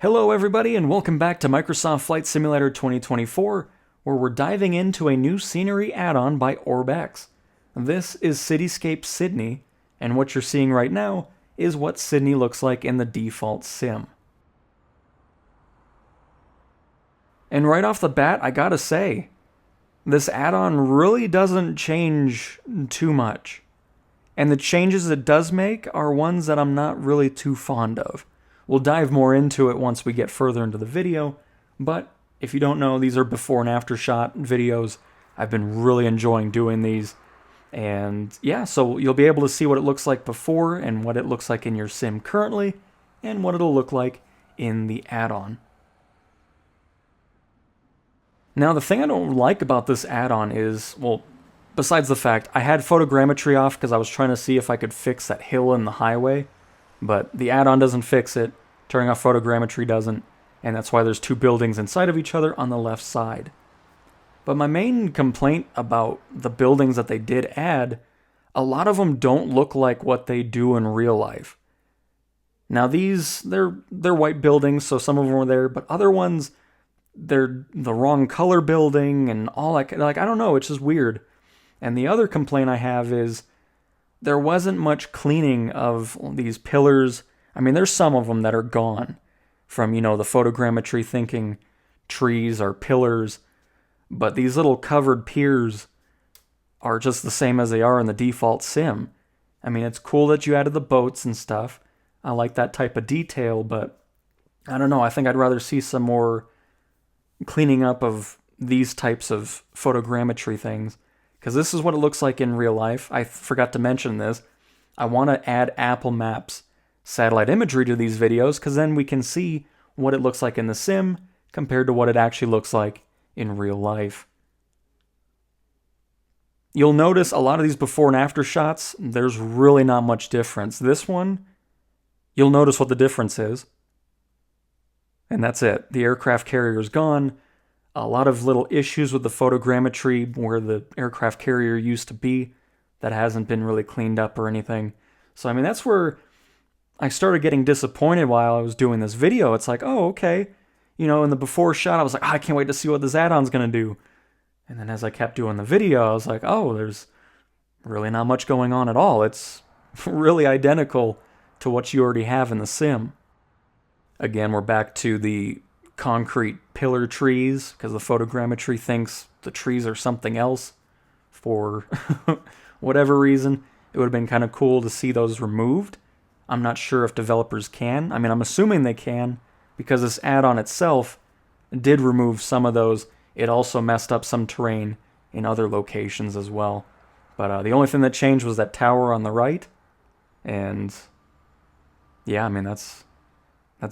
Hello everybody and welcome back to Microsoft Flight Simulator 2024, where we're diving into a new scenery add-on by Orbx. This is Cityscape Sydney, and what you're seeing right now is what Sydney looks like in the default sim. And right off the bat, I gotta say, this add-on really doesn't change too much. And the changes it does make are ones that I'm not really too fond of. We'll dive more into it once we get further into the video, but if you don't know, these are before and after shot videos. I've been really enjoying doing these, and yeah, so you'll be able to see what it looks like before and what it looks like in your sim currently, and what it'll look like in the add-on. Now, the thing I don't like about this add-on is, well, besides the fact I had photogrammetry off because I was trying to see if I could fix that hill in the highway, but the add-on doesn't fix it, turning off photogrammetry doesn't, and that's why there's two buildings inside of each other on the left side. But my main complaint about the buildings that they did add, a lot of them don't look like what they do in real life. Now they're white buildings, so some of them are there, but other ones, they're the wrong color building and all like I don't know, it's just weird. And the other complaint I have is there wasn't much cleaning of these pillars. I mean, there's some of them that are gone from, the photogrammetry thinking trees are pillars, but these little covered piers are just the same as they are in the default sim. I mean, it's cool that you added the boats and stuff. I like that type of detail, but I don't know, I think I'd rather see some more cleaning up of these types of photogrammetry things. Because this is what it looks like in real life. I forgot to mention this. I want to add Apple Maps satellite imagery to these videos because then we can see what it looks like in the sim compared to what it actually looks like in real life. You'll notice a lot of these before and after shots, there's really not much difference. This one, you'll notice what the difference is. And that's it. The aircraft carrier is gone. A lot of little issues with the photogrammetry where the aircraft carrier used to be that hasn't been really cleaned up or anything. So, I mean, that's where I started getting disappointed while I was doing this video. It's like, oh, okay. In the before shot, I was like, I can't wait to see what this add-on's going to do. And then as I kept doing the video, I was like, oh, there's really not much going on at all. It's really identical to what you already have in the sim. Again, we're back to the concrete pillar trees because the photogrammetry thinks the trees are something else for whatever reason. It would have been kind of cool to see those removed. I'm not sure if developers can. I mean, I'm assuming they can because this add-on itself did remove some of those. It also messed up some terrain in other locations as well. But the only thing that changed was that tower on the right. And yeah, I mean, that's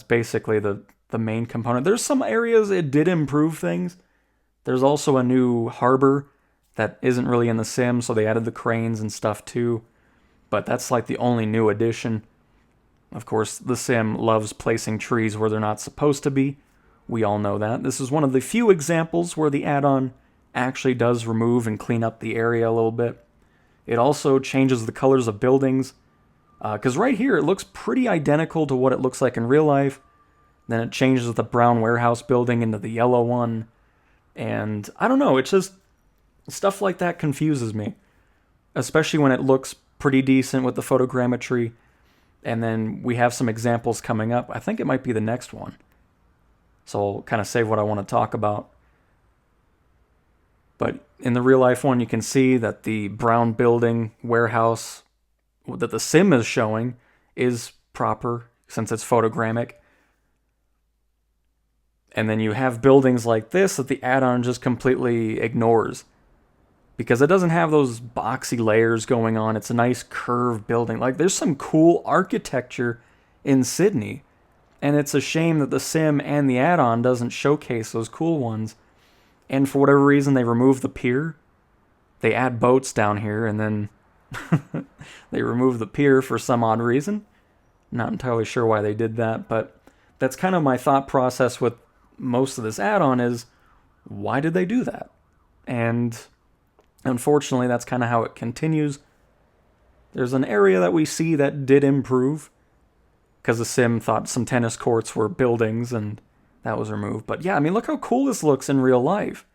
basically the main component. There's some areas it did improve things. There's also a new harbor that isn't really in the sim, so they added the cranes and stuff too. But that's like the only new addition. Of course, the sim loves placing trees where they're not supposed to be. We all know that. This is one of the few examples where the add-on actually does remove and clean up the area a little bit. It also changes the colors of buildings. Because right here, it looks pretty identical to what it looks like in real life. Then it changes the brown warehouse building into the yellow one. And I don't know, it's just stuff like that confuses me. Especially when it looks pretty decent with the photogrammetry. And then we have some examples coming up. I think it might be the next one. So I'll kind of save what I want to talk about. But in the real life one, you can see that the brown building warehouse that the sim is showing is proper since it's photogrammic. And then you have buildings like this that the add-on just completely ignores. Because it doesn't have those boxy layers going on. It's a nice curved building. Like, there's some cool architecture in Sydney. And it's a shame that the sim and the add-on doesn't showcase those cool ones. And for whatever reason, they remove the pier. They add boats down here, and then they remove the pier for some odd reason. Not entirely sure why they did that, but that's kind of my thought process with most of this add-on is, why did they do that? And unfortunately, that's kind of how it continues. There's an area that we see that did improve, because the sim thought some tennis courts were buildings and that was removed. But yeah, I mean, look how cool this looks in real life.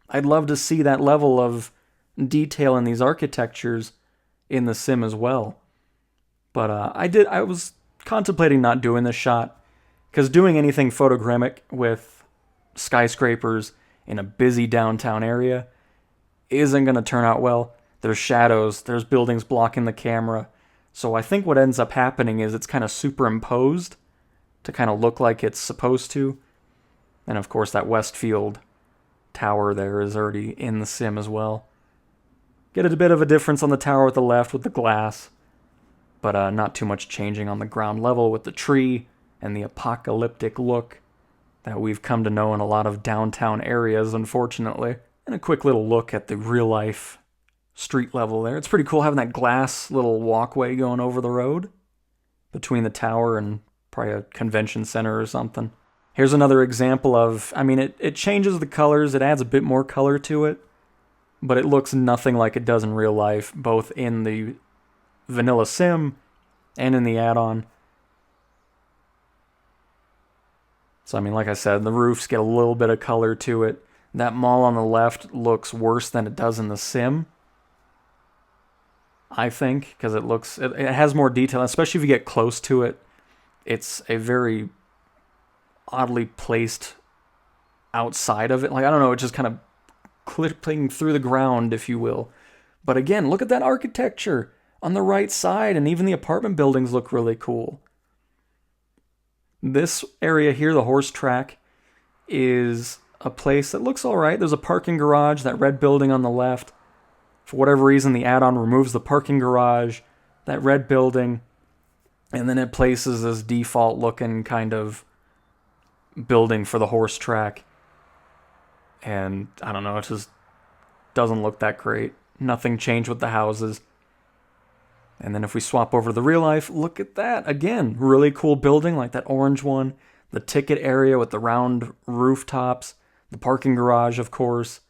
I'd love to see that level of detail in these architectures in the sim as well. But I was contemplating not doing this shot because doing anything photogrammic with skyscrapers in a busy downtown area isn't going to turn out well. There's shadows, there's buildings blocking the camera. So I think what ends up happening is it's kind of superimposed to kind of look like it's supposed to. And of course, that Westfield tower there is already in the sim as well. Get a bit of a difference on the tower with the left with the glass, but not too much changing on the ground level with the tree and the apocalyptic look that we've come to know in a lot of downtown areas, unfortunately. And a quick little look at the real life street level there. It's pretty cool having that glass little walkway going over the road between the tower and probably a convention center or something. Here's another example of, I mean, it changes the colors, it adds a bit more color to it, but it looks nothing like it does in real life, both in the vanilla sim and in the add-on. So, I mean, like I said, the roofs get a little bit of color to it. That mall on the left looks worse than it does in the sim, I think, because it has more detail, especially if you get close to it. It's a very oddly placed outside of it. Like, I don't know, it's just kind of clipping through the ground, if you will. But again, look at that architecture on the right side, and even the apartment buildings look really cool. This area here, the horse track, is a place that looks alright. There's a parking garage, that red building on the left. For whatever reason, the add-on removes the parking garage, that red building, and then it places this default-looking kind of building for the horse track. And I don't know, it just doesn't look that great. Nothing changed with the houses. And then if we swap over to the real life, look at that. Again, really cool building like that orange one. The ticket area with the round rooftops. The parking garage, of course.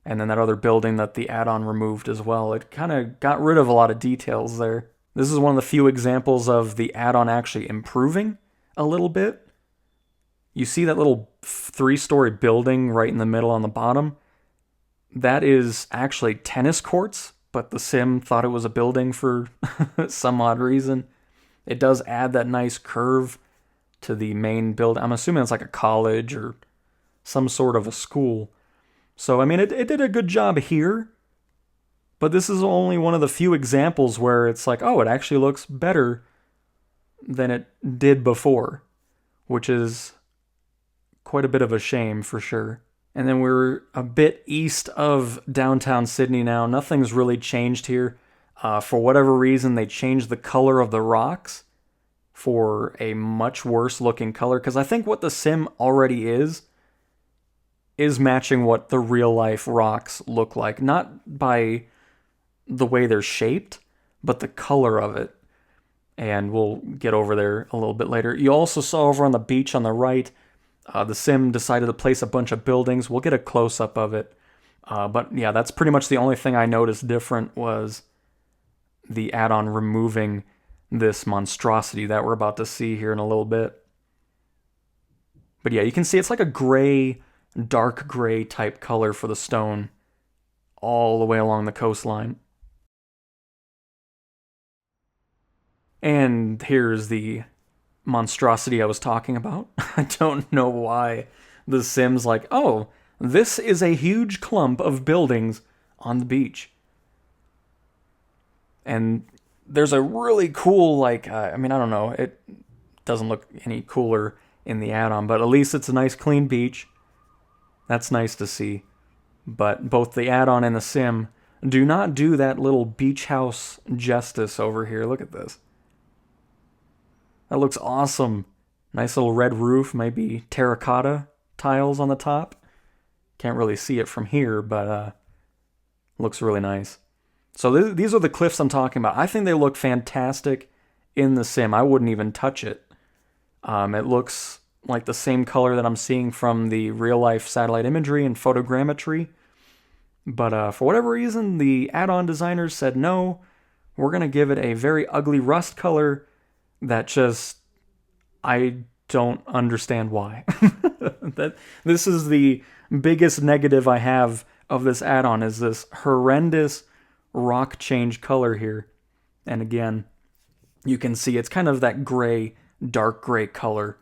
And then that other building that the add-on removed as well. It kind of got rid of a lot of details there. This is one of the few examples of the add-on actually improving a little bit. You see that little 3-story building right in the middle on the bottom? That is actually tennis courts, but the sim thought it was a building for some odd reason. It does add that nice curve to the main building. I'm assuming it's like a college or some sort of a school. So, I mean, it did a good job here, but this is only one of the few examples where it's like, oh, it actually looks better than it did before, which is quite a bit of a shame for sure. And then we're a bit east of downtown Sydney now. Nothing's really changed here. For whatever reason, they changed the color of the rocks for a much worse looking color, because I think what the sim already is matching what the real life rocks look like. Not by the way they're shaped, but the color of it. And we'll get over there a little bit later. You also saw over on the beach on the right, the sim decided to place a bunch of buildings. We'll get a close-up of it. But yeah, that's pretty much the only thing I noticed different was the add-on removing this monstrosity that we're about to see here in a little bit. But yeah, you can see it's like a gray, dark gray type color for the stone all the way along the coastline. And here's the monstrosity I was talking about. I don't know why the sim's like, oh, this is a huge clump of buildings on the beach. And there's a really cool, like, I don't know, it doesn't look any cooler in the add-on, but at least it's a nice clean beach. That's nice to see. But both the add-on and the sim do not do that little beach house justice over here. Look at this. That looks awesome. Nice little red roof, maybe terracotta tiles on the top. Can't really see it from here, but looks really nice. So these are the cliffs I'm talking about. I think they look fantastic in the sim. I wouldn't even touch it. It looks like the same color that I'm seeing from the real-life satellite imagery and photogrammetry. But for whatever reason, the add-on designers said, no, we're going to give it a very ugly rust color that just I don't understand why. This is the biggest negative I have of this add-on, is this horrendous rock change color here. And again, you can see it's kind of that gray, dark gray color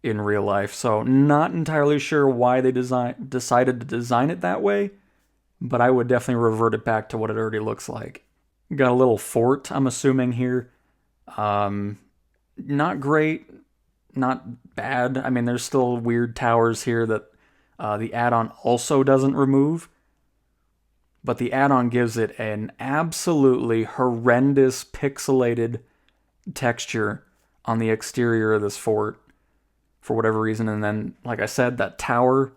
in real life. So not entirely sure why they decided to design it that way, but I would definitely revert it back to what it already looks like. Got a little fort, I'm assuming, here. Not great, not bad. I mean, there's still weird towers here that the add-on also doesn't remove, but the add-on gives it an absolutely horrendous pixelated texture on the exterior of this fort for whatever reason. And then, like I said, that tower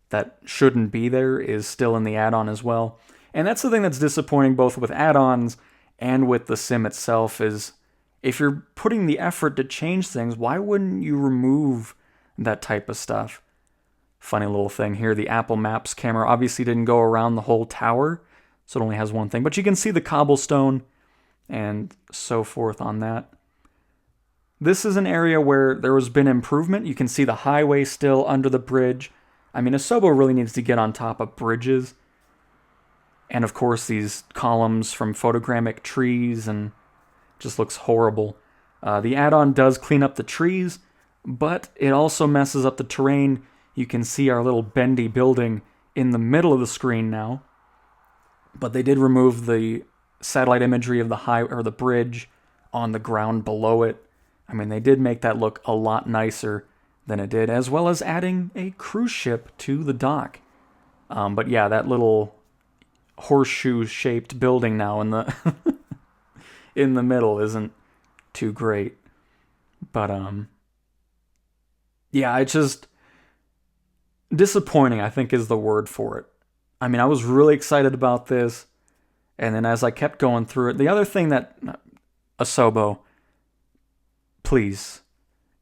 that shouldn't be there is still in the add-on as well. And that's the thing that's disappointing both with add-ons and with the sim itself, is if you're putting the effort to change things, why wouldn't you remove that type of stuff? Funny little thing here, the Apple Maps camera obviously didn't go around the whole tower, so it only has one thing. But you can see the cobblestone and so forth on that. This is an area where there has been improvement. You can see the highway still under the bridge. I mean, Asobo really needs to get on top of bridges. And of course, these columns from photogrammic trees, and just looks horrible. The add-on does clean up the trees, but it also messes up the terrain. You can see our little bendy building in the middle of the screen now. But they did remove the satellite imagery of the bridge on the ground below it. I mean, they did make that look a lot nicer than it did, as well as adding a cruise ship to the dock. But yeah, that little horseshoe-shaped building now in the in the middle isn't too great. But yeah, it's just disappointing, I think, is the word for it. I mean, I was really excited about this, and then as I kept going through it, the other thing that Asobo, please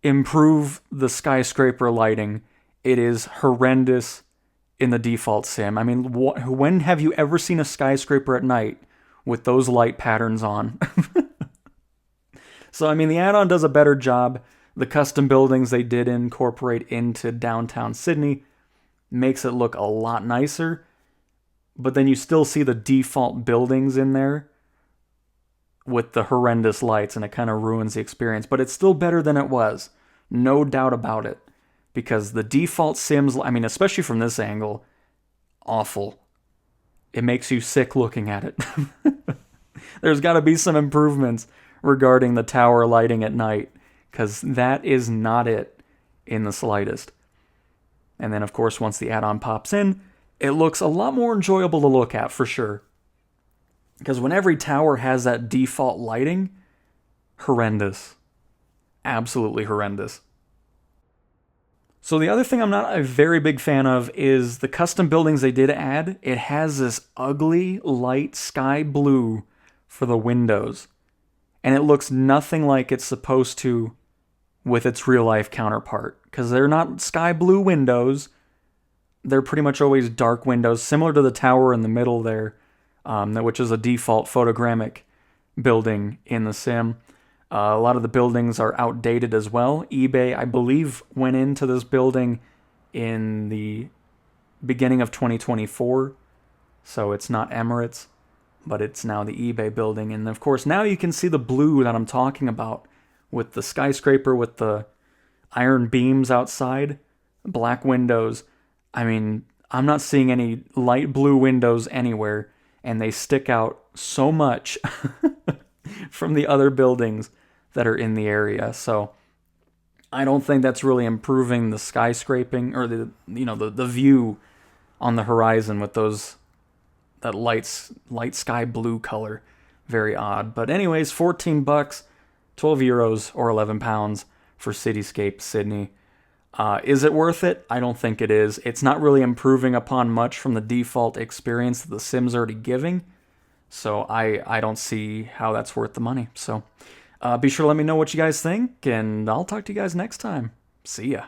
improve the skyscraper lighting. It is horrendous in the default sim. I mean, when have you ever seen a skyscraper at night with those light patterns on? So, I mean, the add-on does a better job. The custom buildings they did incorporate into downtown Sydney makes it look a lot nicer. But then you still see the default buildings in there with the horrendous lights, and it kind of ruins the experience. But it's still better than it was. No doubt about it. Because the default Sims, I mean, especially from this angle, awful. It makes you sick looking at it. There's got to be some improvements regarding the tower lighting at night, because that is not it in the slightest. And then, of course, once the add-on pops in, it looks a lot more enjoyable to look at, for sure. Because when every tower has that default lighting, horrendous. Absolutely horrendous. So the other thing I'm not a very big fan of is the custom buildings they did add. It has this ugly light sky blue for the windows. And it looks nothing like it's supposed to with its real life counterpart. Because they're not sky blue windows. They're pretty much always dark windows, similar to the tower in the middle there, which is a default photogrammic building in the sim. A lot of the buildings are outdated as well. eBay, I believe, went into this building in the beginning of 2024. So it's not Emirates, but it's now the eBay building. And of course, now you can see the blue that I'm talking about with the skyscraper, with the iron beams outside, black windows. I mean, I'm not seeing any light blue windows anywhere, and they stick out so much from the other buildings that are in the area. So I don't think that's really improving the skyscraping or the view on the horizon with that light sky blue color. Very odd. But anyways, $14, €12 or £11 for Cityscape Sydney. Is it worth it? I don't think it is. It's not really improving upon much from the default experience that the Sim's already giving. So I don't see how that's worth the money. So be sure to let me know what you guys think, and I'll talk to you guys next time. See ya.